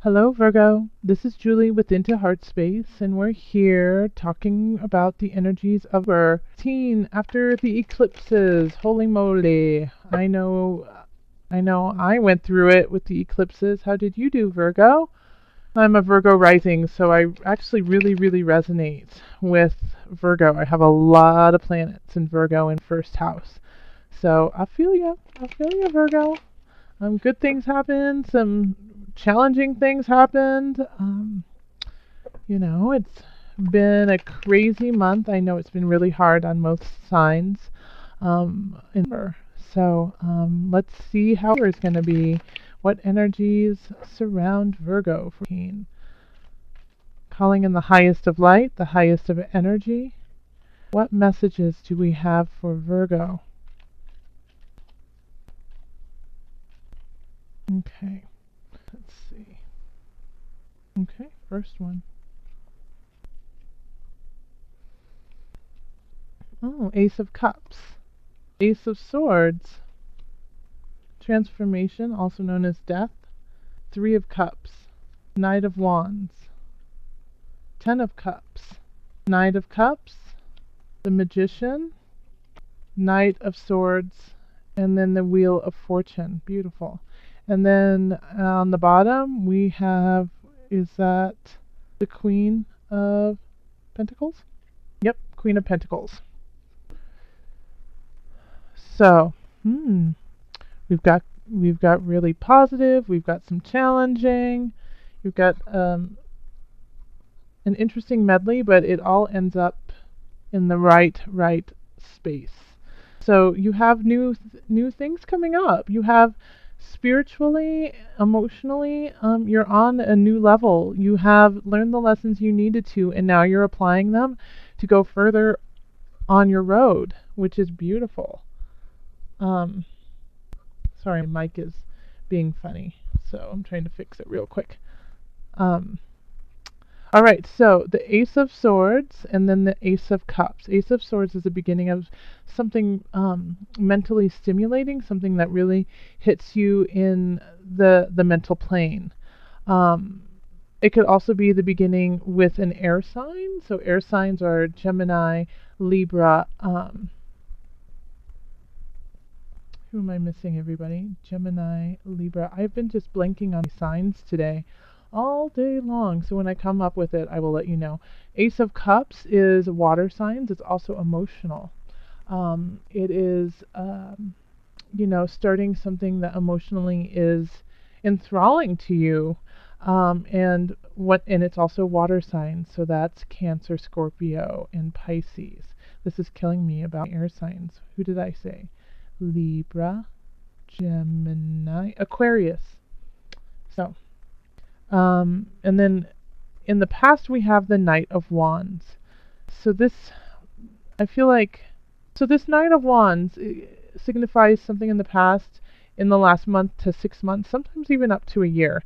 Hello, Virgo. This is Julie with Into Heart Space, and we're here talking about the energies of our teen after the eclipses. Holy moly. I know I went through it with the eclipses. How did you do, Virgo? I'm a Virgo rising, so I actually really resonate with Virgo. I have a lot of planets in Virgo in first house. So I feel you. I feel you, Virgo. Good things happened. Some challenging things happened. It's been a crazy month. I know it's been really hard on most signs. Let's see how it's going to be. What energies surround Virgo for teen? Calling in the highest of light, the highest of energy. What messages do we have for Virgo? Okay. Let's see. Okay, first one. Oh, Ace of Cups. Ace of Swords. Transformation, also known as death. Three of Cups. Knight of Wands. Ten of Cups. Knight of Cups. The Magician. Knight of Swords. And then the Wheel of Fortune. Beautiful. And then on the bottom we have, is that the Queen of Pentacles? Yep, Queen of Pentacles. So, we've got really positive, we've got some challenging, we've got an interesting medley, but it all ends up in the right space. So you have new things coming up. You have spiritually, emotionally, you're on a new level. You have learned the lessons you needed to, and now you're applying them to go further on your road, which is beautiful. Sorry, my mic is being funny, so I'm trying to fix it real quick. All right, so the Ace of Swords and then the Ace of Cups. Ace of Swords is the beginning of something mentally stimulating, something that really hits you in the mental plane. It could also be the beginning with an air sign. So air signs are Gemini, Libra. Who am I missing, everybody? Gemini, Libra. I've been just blanking on signs today all day long, so when I come up with it, I will let you know. Ace of Cups is water signs. It's also emotional. It is, starting something that emotionally is enthralling to you, and it's also water signs. So that's Cancer, Scorpio, and Pisces. This is killing me about air signs. Who did I say? Libra, Gemini, Aquarius. So. And then in the past we have the Knight of Wands. This Knight of Wands signifies something in the past, in the last month to 6 months, sometimes even up to a year.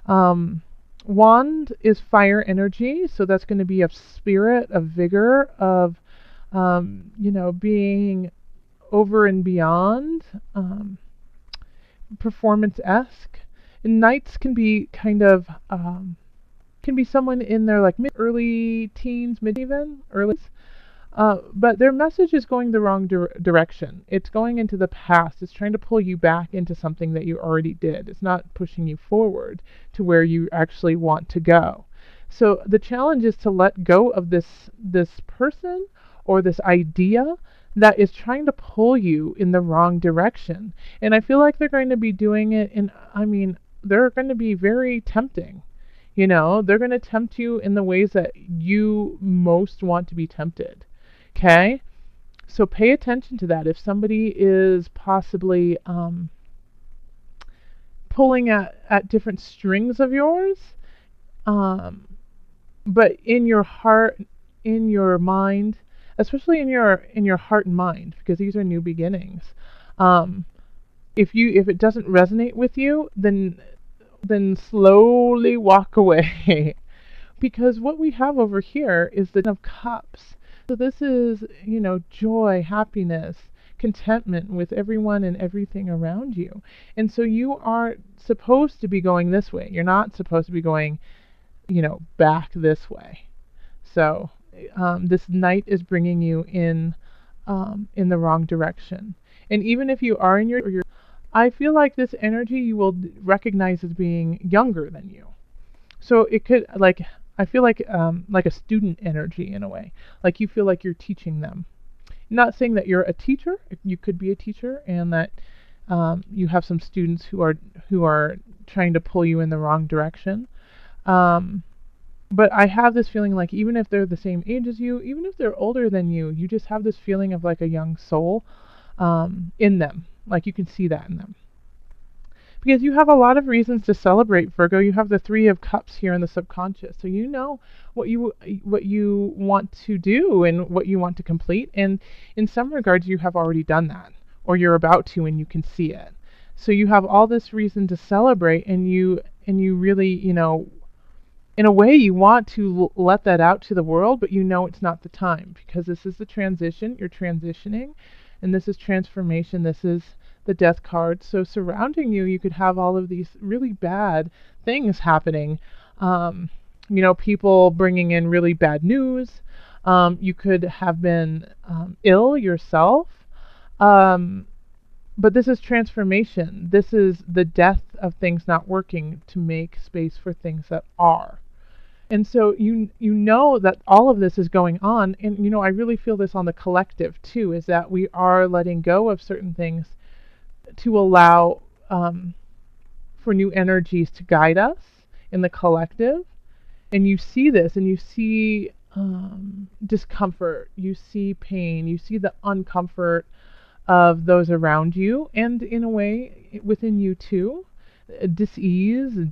Wand is fire energy, so that's going to be of spirit, of vigor, of being over and beyond, performance-esque. And knights can be kind of can be someone in their like early teens, mid even early, but their message is going the wrong direction. It's going into the past. It's trying to pull you back into something that you already did. It's not pushing you forward to where you actually want to go. So the challenge is to let go of this person or this idea that is trying to pull you in the wrong direction. And I feel like they're going to be doing it they're going to be very tempting. They're going to tempt you in the ways that you most want to be tempted. Okay? So pay attention to that. If somebody is possibly pulling at different strings of yours, but in your heart, in your mind, especially in your heart and mind, because these are new beginnings. If it doesn't resonate with you, then slowly walk away. Because what we have over here is the Ten of Cups. So this is, joy, happiness, contentment with everyone and everything around you. And so you are supposed to be going this way. You're not supposed to be going, back this way. So this Knight is bringing you in the wrong direction. And even if you are in your, I feel like this energy you will recognize as being younger than you. So it could, like, I feel like a student energy in a way. Like you feel like you're teaching them. Not saying that you're a teacher. You could be a teacher, and that you have some students who are trying to pull you in the wrong direction. But I have this feeling like even if they're the same age as you, even if they're older than you just have this feeling of like a young soul in them. Like you can see that in them. Because you have a lot of reasons to celebrate, Virgo. You have the Three of Cups here in the subconscious. So you know what you want to do and what you want to complete. And in some regards, you have already done that, or you're about to, and you can see it. So you have all this reason to celebrate, and you really, in a way, you want to let that out to the world, but you know it's not the time, because this is the transition. You're transitioning, and this is transformation. This is the Death card. So surrounding you, you could have all of these really bad things happening. People bringing in really bad news. You could have been ill yourself. But this is transformation. This is the death of things not working to make space for things that are. And so you know that all of this is going on, and I really feel this on the collective too, is that we are letting go of certain things to allow for new energies to guide us in the collective. And you see this, and you see discomfort, you see pain, you see the uncomfort of those around you, and in a way within you too. Disease is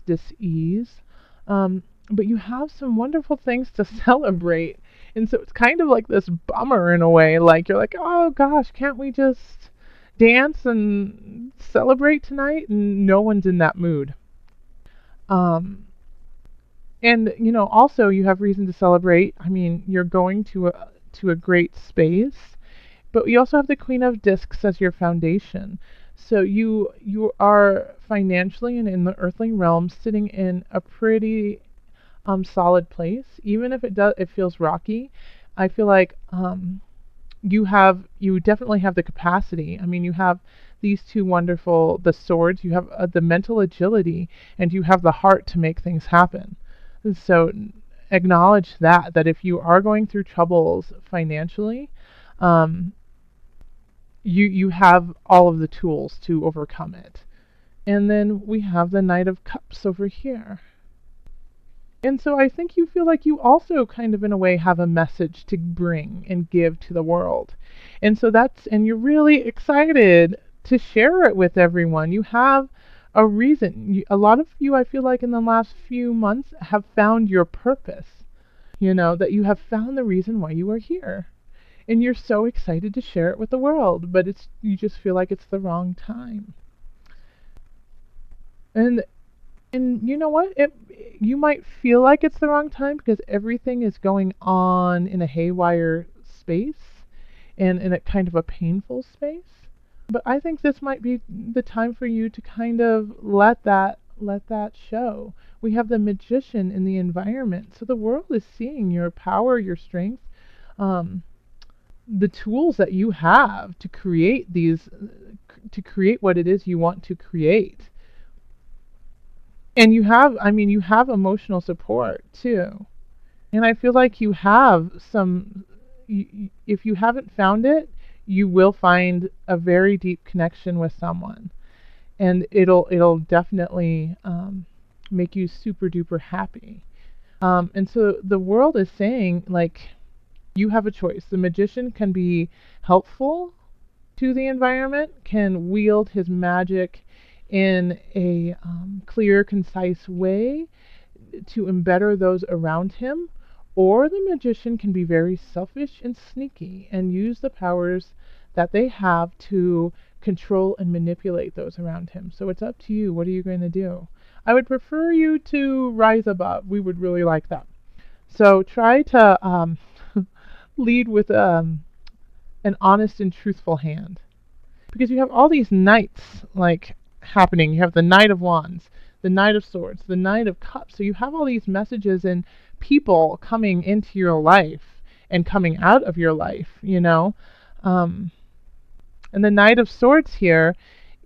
dis-ease. But you have some wonderful things to celebrate. And so it's kind of like this bummer in a way. Like you're like, oh gosh, can't we just dance and celebrate tonight? And no one's in that mood. And also you have reason to celebrate. I mean, you're going to a great space, but you also have the Queen of Discs as your foundation. So you are financially and in the earthly realm sitting in a pretty solid place. Even if it feels rocky, I feel like you definitely have the capacity. I mean, you have these two wonderful, the swords, you have the mental agility, and you have the heart to make things happen. And so acknowledge that if you are going through troubles financially, you have all of the tools to overcome it. And then we have the Knight of Cups over here. And so I think you feel like you also kind of in a way have a message to bring and give to the world. And so and you're really excited to share it with everyone. You have a reason. A lot of you, I feel like in the last few months, have found your purpose. That you have found the reason why you are here. And you're so excited to share it with the world, but you just feel like it's the wrong time. And you know what? You might feel like it's the wrong time because everything is going on in a haywire space and in a kind of a painful space. But I think this might be the time for you to kind of let that show. We have the Magician in the environment. So the world is seeing your power, your strength, the tools that you have to create what it is you want to create. And you have emotional support too. And I feel like you have if you haven't found it, you will find a very deep connection with someone. And it'll definitely make you super duper happy. And so the world is saying, like, you have a choice. The Magician can be helpful to the environment, can wield his magic in a clear, concise way to embetter those around him, or the Magician can be very selfish and sneaky and use the powers that they have to control and manipulate those around him. So it's up to you. What are you going to do? I would prefer you to rise above. We would really like that. So try to lead with an honest and truthful hand. Because you have all these knights like happening. You have the Knight of Wands, the Knight of Swords, the Knight of Cups. So you have all these messages and people coming into your life and coming out of your life, you know. Um, and the Knight of Swords here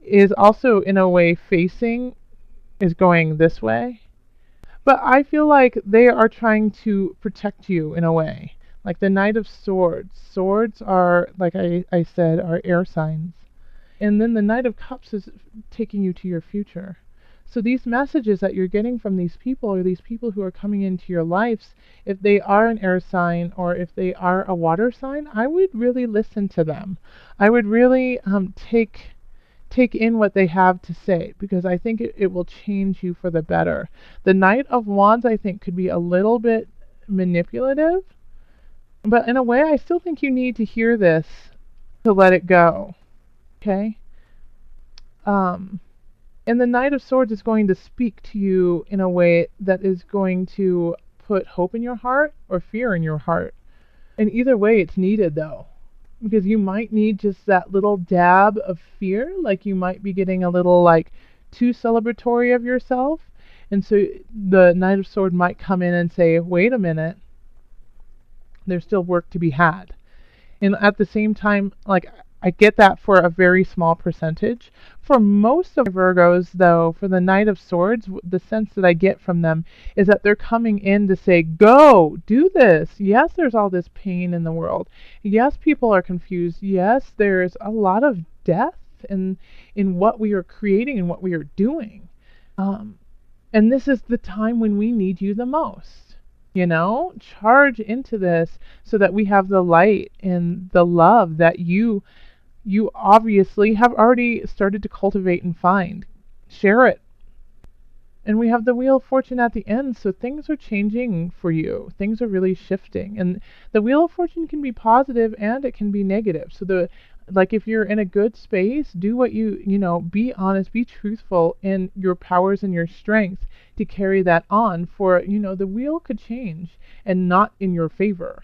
is also in a way is going this way. But I feel like they are trying to protect you in a way. Like the Knight of Swords. Swords are, like I said, are air signs. And then the Knight of Cups is taking you to your future. So these messages that you're getting from these people, or these people who are coming into your lives, if they are an air sign or if they are a water sign, I would really listen to them. I would really take in what they have to say, because I think it will change you for the better. The Knight of Wands, I think, could be a little bit manipulative, but in a way, I still think you need to hear this to let it go. Okay? And the Knight of Swords is going to speak to you in a way that is going to put hope in your heart or fear in your heart. And either way, it's needed, though. Because you might need just that little dab of fear, like you might be getting a little like too celebratory of yourself. And so the Knight of Swords might come in and say, wait a minute, there's still work to be had. And at the same time, like, I get that for a very small percentage. For most of Virgos, though, for the Knight of Swords, the sense that I get from them is that they're coming in to say, go, do this. Yes, there's all this pain in the world. Yes, people are confused. Yes, there's a lot of death in what we are creating and what we are doing. And this is the time when we need you the most. You know, charge into this so that we have the light and the love that you obviously have already started to cultivate and find. Share it. And we have the Wheel of Fortune at the end, so things are changing for you. Things are really shifting. And the Wheel of Fortune can be positive and it can be negative. So like if you're in a good space, do what you know, be honest, be truthful in your powers and your strength to carry that on, for, the wheel could change and not in your favor.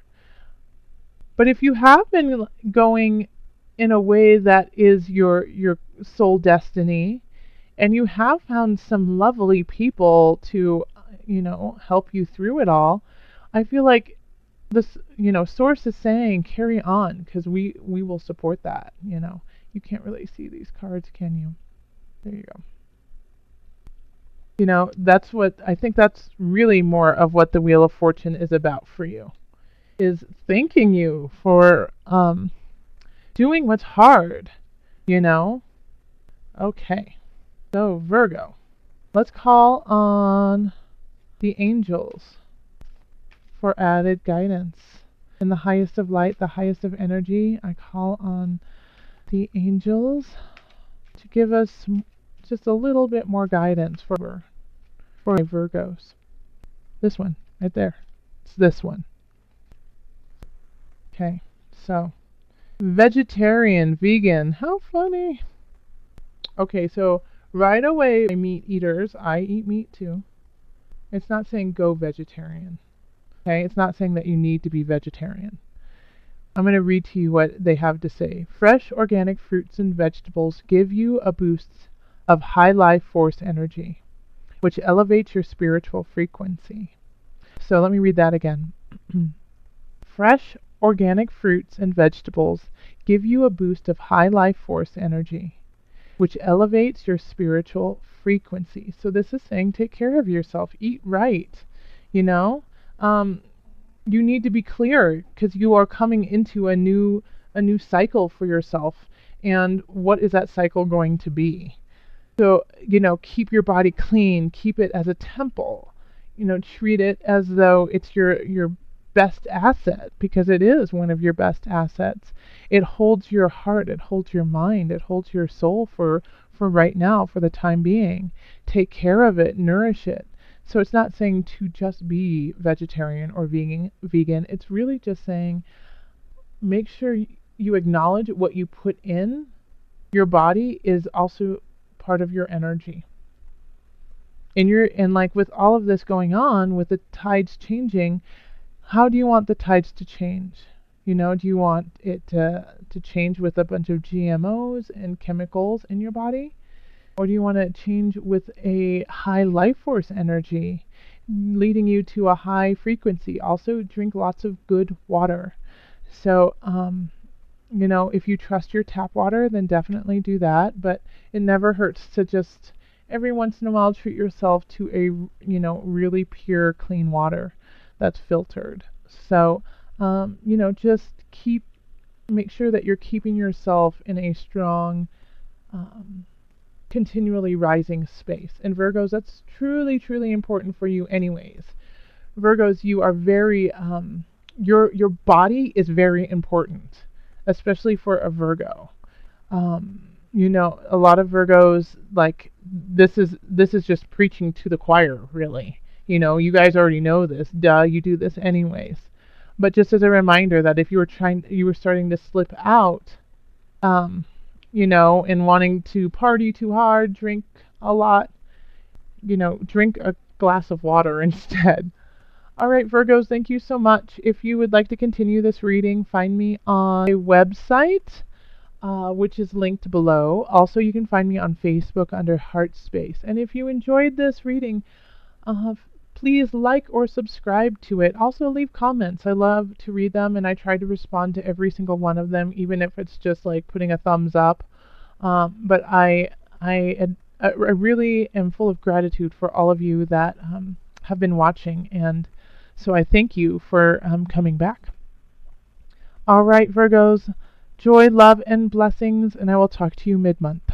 But if you have been going in a way that is your soul destiny, and you have found some lovely people to, help you through it all, I feel like this, source is saying carry on, because we will support that. You can't really see these cards, can you? There you go. That's what I think, that's really more of what the Wheel of Fortune is about for you, is thanking you for doing what's hard, Okay, so Virgo, let's call on the angels for added guidance. In the highest of light, the highest of energy, I call on the angels to give us just a little bit more guidance for my Virgos. This one, right there. It's this one. Okay, so vegetarian, vegan, how funny. Okay, so right away, meat eaters, I eat meat too. It's not saying go vegetarian. Okay, it's not saying that you need to be vegetarian. I'm going to read to you what they have to say. Fresh organic fruits and vegetables give you a boost of high life force energy, which elevates your spiritual frequency. So let me read that again. Fresh organic fruits and vegetables give you a boost of high life force energy, which elevates your spiritual frequency. So this is saying take care of yourself, eat right, you need to be clear, because you are coming into a new cycle for yourself. And what is that cycle going to be? So, keep your body clean, keep it as a temple, treat it as though it's your best asset, because it is one of your best assets. It holds your heart, it holds your mind, it holds your soul for right now, for the time being. Take care of it, nourish it. So it's not saying to just be vegetarian or vegan. It's really just saying make sure you acknowledge what you put in your body is also part of your energy. And like with all of this going on, with the tides changing, how do you want the tides to change? You know, do you want it to change with a bunch of GMOs and chemicals in your body? Or do you want to change with a high life force energy, leading you to a high frequency? Also, drink lots of good water. So, you know, if you trust your tap water, then definitely do that. But it never hurts to just every once in a while treat yourself to a, you know, really pure, clean water that's filtered. So, you know, just make sure that you're keeping yourself in a strong, um, continually rising space. And Virgos, that's truly, truly important for you anyways. Virgos, you are very, your body is very important, especially for a Virgo. You know, a lot of Virgos, like, this is just preaching to the choir, really. You know, you guys already know this. Duh, you do this anyways. But just as a reminder that if you were starting to slip out, um, you know, and wanting to party too hard, drink a lot, you know, drink a glass of water instead. All right, Virgos, thank you so much. If you would like to continue this reading, find me on a website, which is linked below. Also, you can find me on Facebook under Heart Space. And if you enjoyed this reading, uh, please like or subscribe to it. Also, leave comments. I love to read them, and I try to respond to every single one of them, even if it's just like putting a thumbs up. But I really am full of gratitude for all of you that have been watching, and so I thank you for coming back. All right, Virgos, joy, love, and blessings, and I will talk to you mid-month.